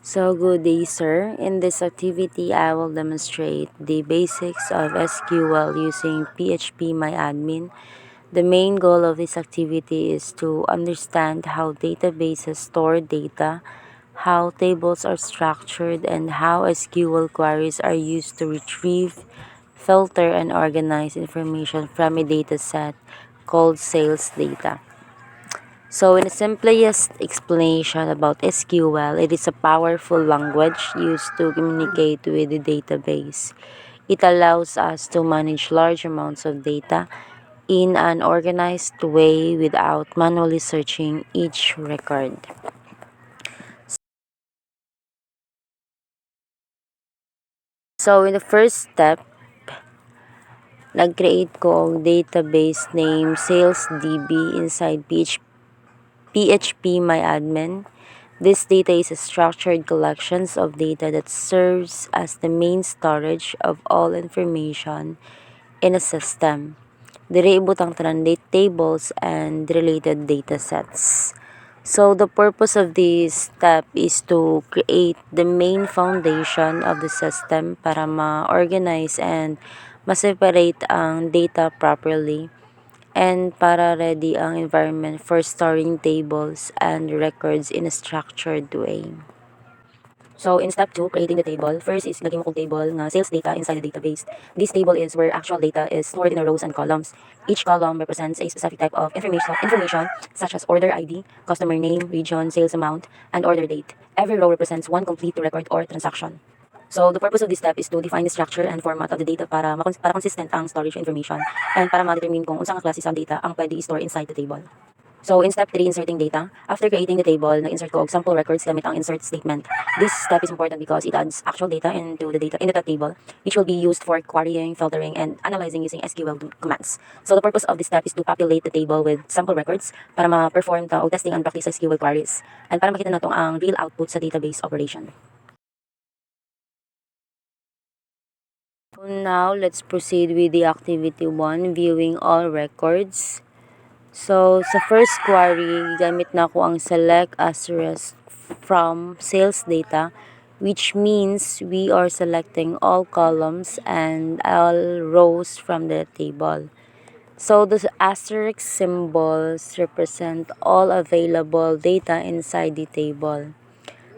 So good day, sir. In this activity, I will demonstrate the basics of SQL using PHP The main goal of this activity is to understand how databases store data, how tables are structured, and how SQL queries are used to retrieve, filter, and organize information from a dataset called sales data. So, in the simplest explanation about SQL, it is a powerful language used to communicate with the database. It allows us to manage large amounts of data in an organized way without manually searching each record. So, in the first step, nag-create ko ang database name salesdb inside PHP This data is a structured collections of data that serves as the main storage of all information in a system. Diri ibutang tanan tables and related data sets. So the purpose of this step is to create the main foundation of the system para ma-organize and ma-separate ang data properly and para ready ang environment for storing tables and records in a structured way. So, in step 2, creating the table. First is lagyan mo kong table nga sales data inside the database. This table is where actual data is stored in the rows and columns. Each column represents a specific type of information such as order ID, customer name, region, sales amount, and order date. Every row represents one complete record or transaction. So, the purpose of this step is to define the structure and format of the data para consistent ang storage information and para ma-determine kung unsang klase sa data ang pwede i-store inside the table. So, in step 3, inserting data. After creating the table, nag-insert ko og sample records gamit ang insert statement. This step is important because it adds actual data into the table, which will be used for querying, filtering, and analyzing using SQL commands. So, the purpose of this step is to populate the table with sample records para ma-perform ta og testing and practice sa SQL queries and para makita nato ang real output sa database operation. So now, let's proceed with the activity 1, viewing all records. So, sa first query, gamit na ko ang select asterisk from sales data, which means we are selecting all columns and all rows from the table. So, the asterisk symbols represent all available data inside the table.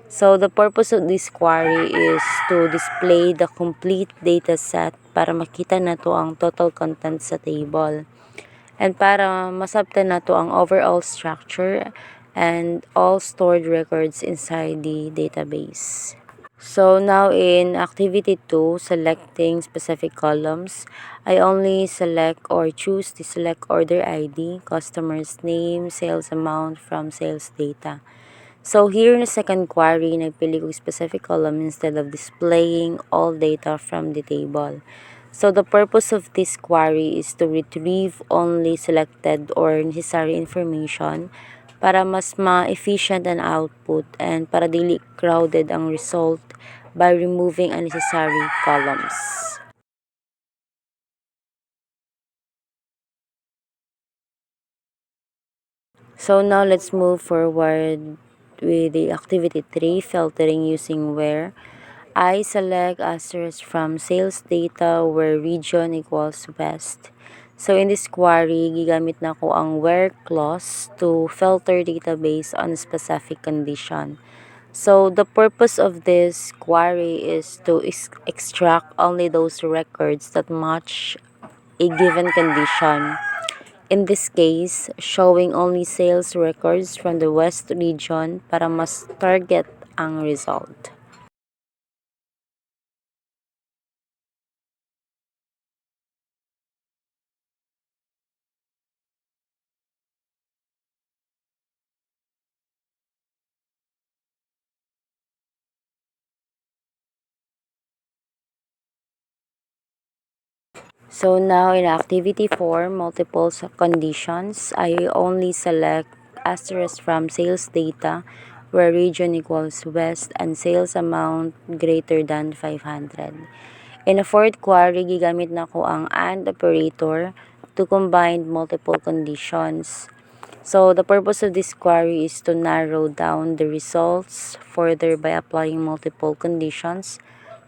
So, the purpose of this query is to display the complete data set para makita nato ang total content sa table. And para masabtan na to ang overall structure and all stored records inside the database. So now in activity 2, selecting specific columns, I only select or choose the select order ID, customer's name, sales amount from sales data. So here in the second query, nagpili ko specific column instead of displaying all data from the table. So the purpose of this query is to retrieve only selected or necessary information para mas ma-efficient ang output and para dili crowded ang result by removing unnecessary columns. So now let's move forward with the activity 3, filtering using where. I select asterisk from sales data where region equals west. So in this query, gigamit na ko ang where clause to filter data based on specific condition. So the purpose of this query is to extract only those records that match a given condition. In this case, showing only sales records from the west region para mas target ang result. So now in activity 4, multiple conditions, I only select asterisk from sales data where region equals west and sales amount greater than 500. In a fourth query, gigamit na ko ang AND operator to combine multiple conditions. So the purpose of this query is to narrow down the results further by applying multiple conditions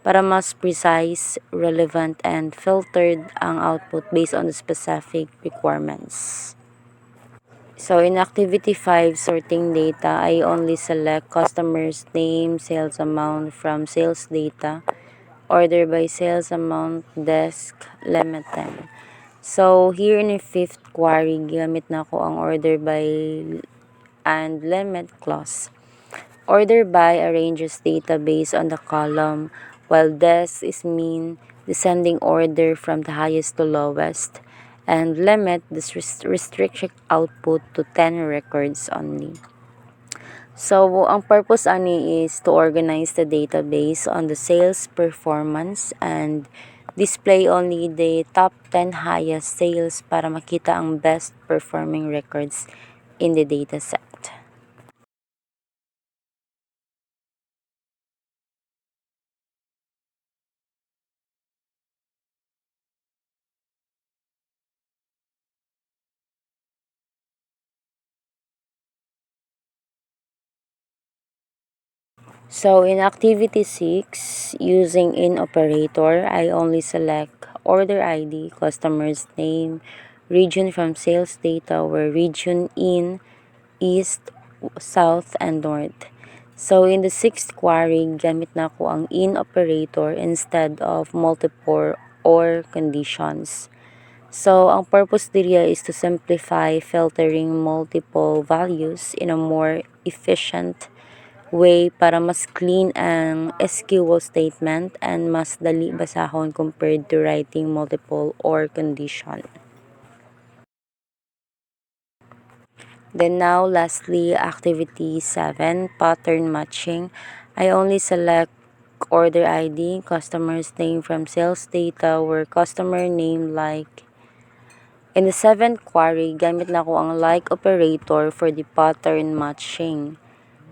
para mas precise, relevant, and filtered ang output based on the specific requirements. So in activity 5, sorting data, I only select customer's name, sales amount from sales data, order by sales amount, desk, limit 10. So here in the fifth query, gamit na ko ang order by and limit clause. Order by arranges data based on the column, while desk is mean descending order from the highest to lowest, and limit this restriction output to 10 records only. So, ang purpose ani is to organize the database on the sales performance and display only the top 10 highest sales para makita ang best performing records in the dataset. So in activity 6, using in operator, I only select order ID, customer's name, region from sales data where region in east, south, and north. So in the sixth query, gamit na ko ang in operator instead of multiple or conditions. So ang purpose diriya is to simplify filtering multiple values in a more efficient way para mas clean ang SQL statement and mas dali basahon compared to writing multiple or condition. Then now, lastly, activity 7, pattern matching. I only select order ID, customer's name from sales data where customer name like. In the seventh query, gamit na ko ang like operator for the pattern matching.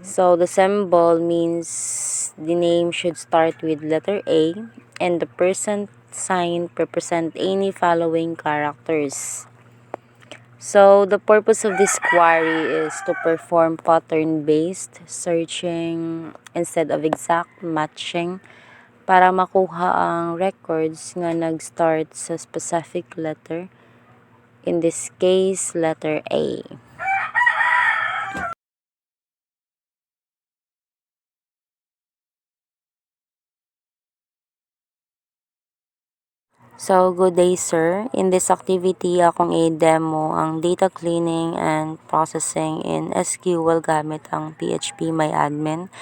So the symbol means the name should start with letter A and the percent sign represent any following characters. So the purpose of this query is to perform pattern-based searching instead of exact matching para makuha ang records nga nag-start sa specific letter, in this case, letter A. So, good day sir. In this activity, akong i-demo ang data cleaning and processing in SQL gamit ang PHP MyAdmin.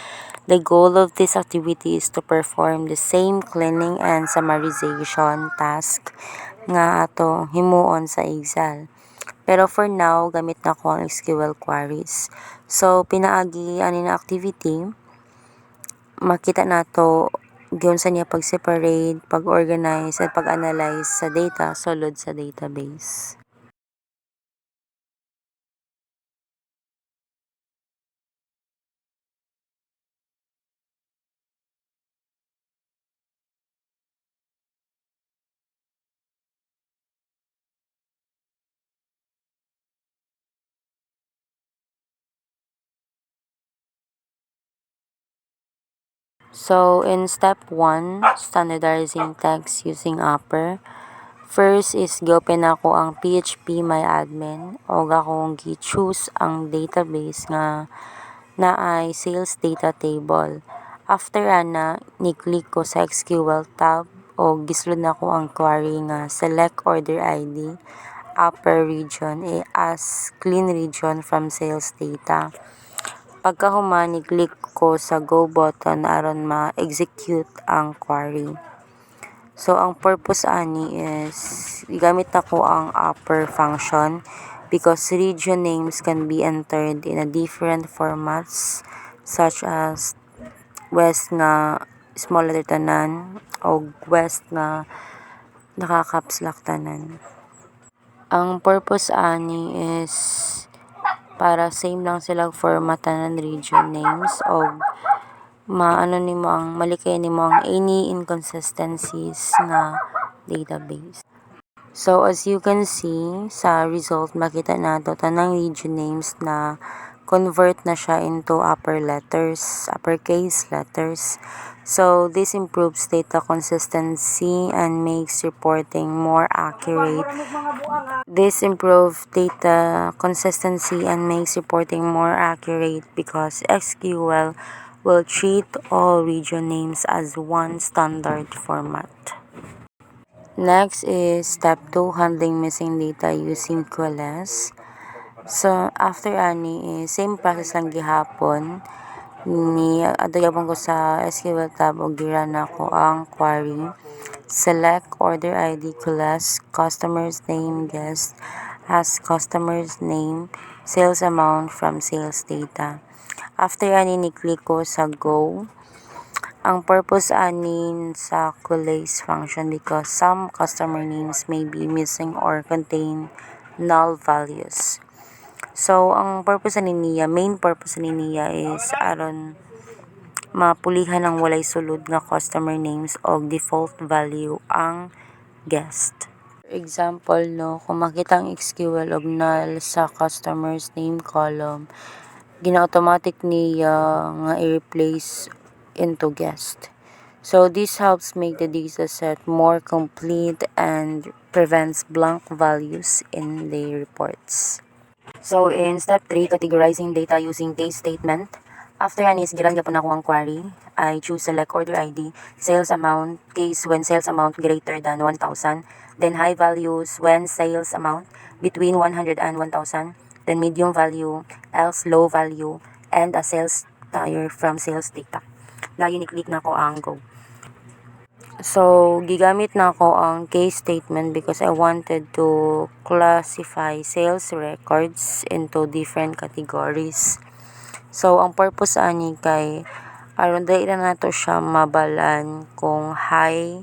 The goal of this activity is to perform the same cleaning and summarization task nga ato himuon sa Excel. Pero for now, gamit na ko ang SQL queries. So, pinaagi ani na activity, makita nato giun sa niya pag-separate, pag-organize, at pag-analyze sa data sulod sa database. So, in step 1, standardizing text using upper. First is gopin ako ang PHP MyAdmin o akong gi-choose ang database nga naay sales data table. After ana, ni-click ko sa SQL tab o gisulod na ko ang query nga select order ID upper region as clean region from sales data. Pagkahuman, ni-click ko sa go button aron ma-execute ang query. So, ang purpose ani is, gamit na ko ang upper function because region names can be entered in a different formats such as west nga small letter tanan o west nga naka-caps lock tanan. Ang purpose ani is para same lang sila format tanan region names o maano nimo malikay nimo ang any inconsistencies nga database. So, as you can see, sa result, makita nato tanang region names na convert na siya into uppercase letters. So, this improves data consistency and makes reporting more accurate. This improved data consistency and makes reporting more accurate because SQL will treat all region names as one standard format. Next is step 2, handling missing data using QLS. So, after ani, same process lang gihapon. Adayabon ko sa SQL tab o gira na ko ang query. Select order ID class, customer's name guest as customer's name, sales amount from sales data. After ani ni-click ko sa go. Ang purpose anin sa collace function because some customer names may be missing or contain null values. So, ang purpose niya, main purpose niya is aron mapulihan ang walay sulod nga customer names o default value ang guest. For example, no, kung makita ang SQL og null sa customer's name column, gina-automatic niya nga i-replace into guest. So, this helps make the data set more complete and prevents blank values in the reports. So, in step 3, categorizing data using case statement. After yan is giran gyapon ako ang query. I choose select order ID, sales amount, case when sales amount greater than 1,000, then high values when sales amount between 100 and 1,000, then medium value, else low value, and a sales tire from sales data. Layo ni-click na ko ang go. So, gigamit na ako ang case statement because I wanted to classify sales records into different categories. So, ang purpose ani kay aron dili na nato siya mabalan kung high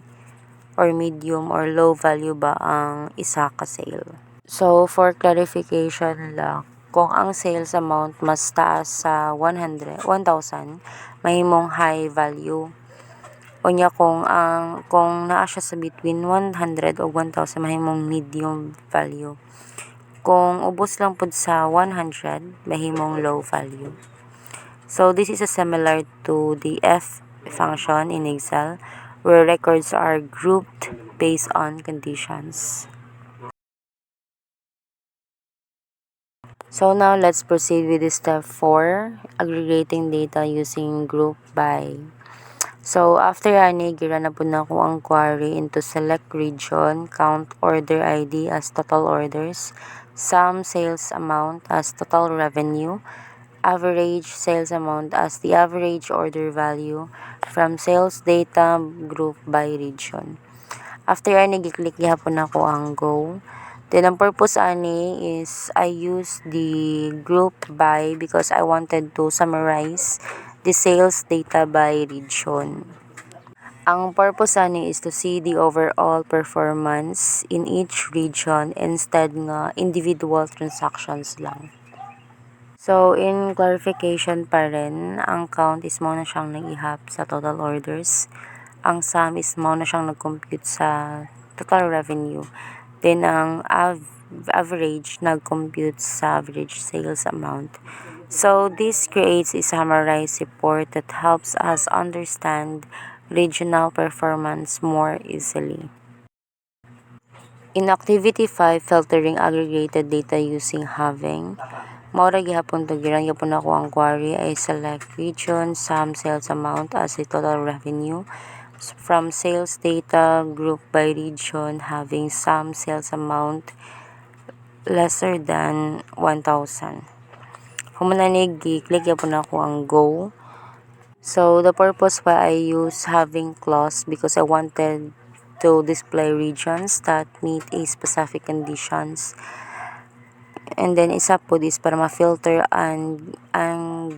or medium or low value ba ang isa ka sale. So, for clarification lang, kung ang sales amount mas taas sa 1,000, mahimong high value. Unya kung naa siya sa between 100 o 1,000 mahimong medium value. Kung ubos lang pud sa 100 mahimong low value. So this is similar to the F function in Excel where records are grouped based on conditions. So now let's proceed with step 4, aggregating data using group by. So, after ani, gira na po na ko ang query into select region, count order ID as total orders, sum sales amount as total revenue, average sales amount as the average order value from sales data group by region. After ani, gi-click gihapon na ko ang go. Then, ang purpose ani is I use the group by because I wanted to summarize the sales data by region. Ang purpose ani is to see the overall performance in each region instead nga individual transactions lang. So, in clarification pa rin, ang count is mo na siyang nag-ihap sa total orders. Ang sum is mo na siyang nag-compute sa total revenue. Then, ang average nag-compute sa average sales amount. So, this creates a summarized report that helps us understand regional performance more easily. In Activity 5, filtering aggregated data using having. Maura gihapon to giran gyapon ako ang query ay select region, sum sales amount as a total revenue. From sales data group by region having sum sales amount lesser than 1,000. Kung mananig, click yapon ako ang go. So, the purpose why I use having clause because I wanted to display regions that meet a specific conditions. And then, isa po is para ma-filter ang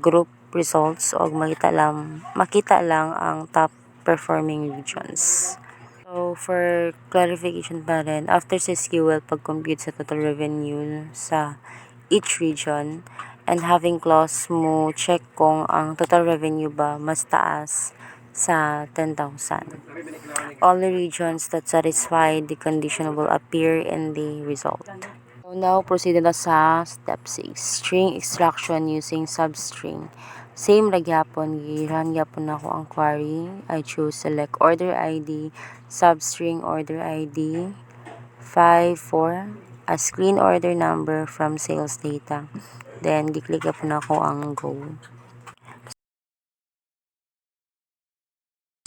group results o makita lang ang top performing regions. So, for clarification pa rin, after sa SQL pag-compute sa total revenue sa each region, and having clause mo check kung ang total revenue ba mas taas sa 10,000. Only regions that satisfy the condition will appear in the result. So now, proceed na sa step 6. String extraction using substring. Same ra gyapon, giran gyapon ako ang query. I choose select order ID, substring order ID, 54, a screen order number from sales data. Then, giklik gyapon ako ang go.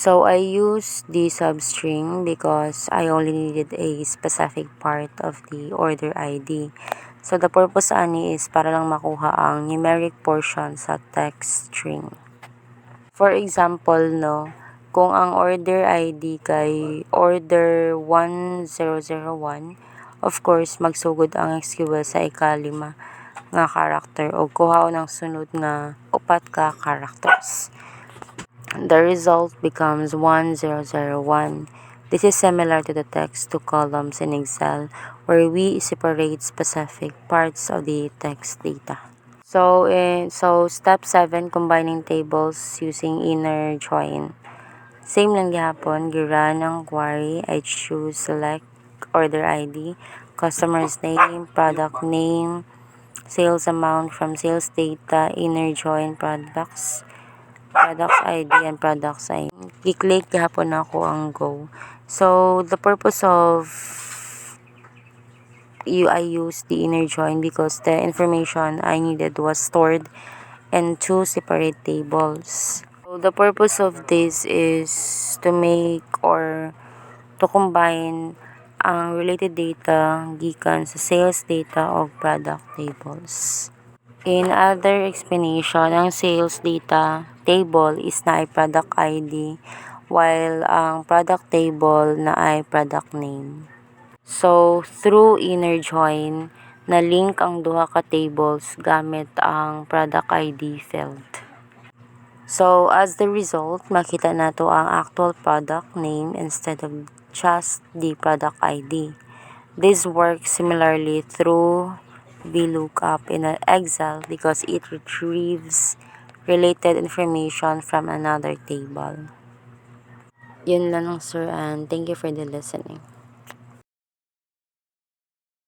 So, I use the substring because I only needed a specific part of the order ID. So, the purpose ani is para lang makuha ang numeric portion sa text string. For example, no, kung ang order ID kay order 1001, of course, magsugod ang SQL sa ikalima nga karakter o kuhaw ng sunod nga upat ka characters. The result becomes 1001. This is similar to the text to columns in Excel where we separate specific parts of the text data. So step 7, combining tables using inner join. Same lang gihapon, giran ang query. I choose select order ID, customer's name, product name, sales amount from sales data, inner join products ID and products ID. Giklik gihapon ako ang go. So the purpose of I use the inner join because the information I needed was stored in two separate tables. So the purpose of this is to make or to combine ang related data gikan sa sales data of product tables. In other explanation, ang sales data table is na ay product ID while ang product table na ay product name. So, through inner join, na-link ang duha ka tables gamit ang product ID field. So, as the result, makita nato ang actual product name instead of just the product ID. This works similarly through VLOOKUP in an Excel because it retrieves related information from another table. Yun lang sir, and thank you for the listening.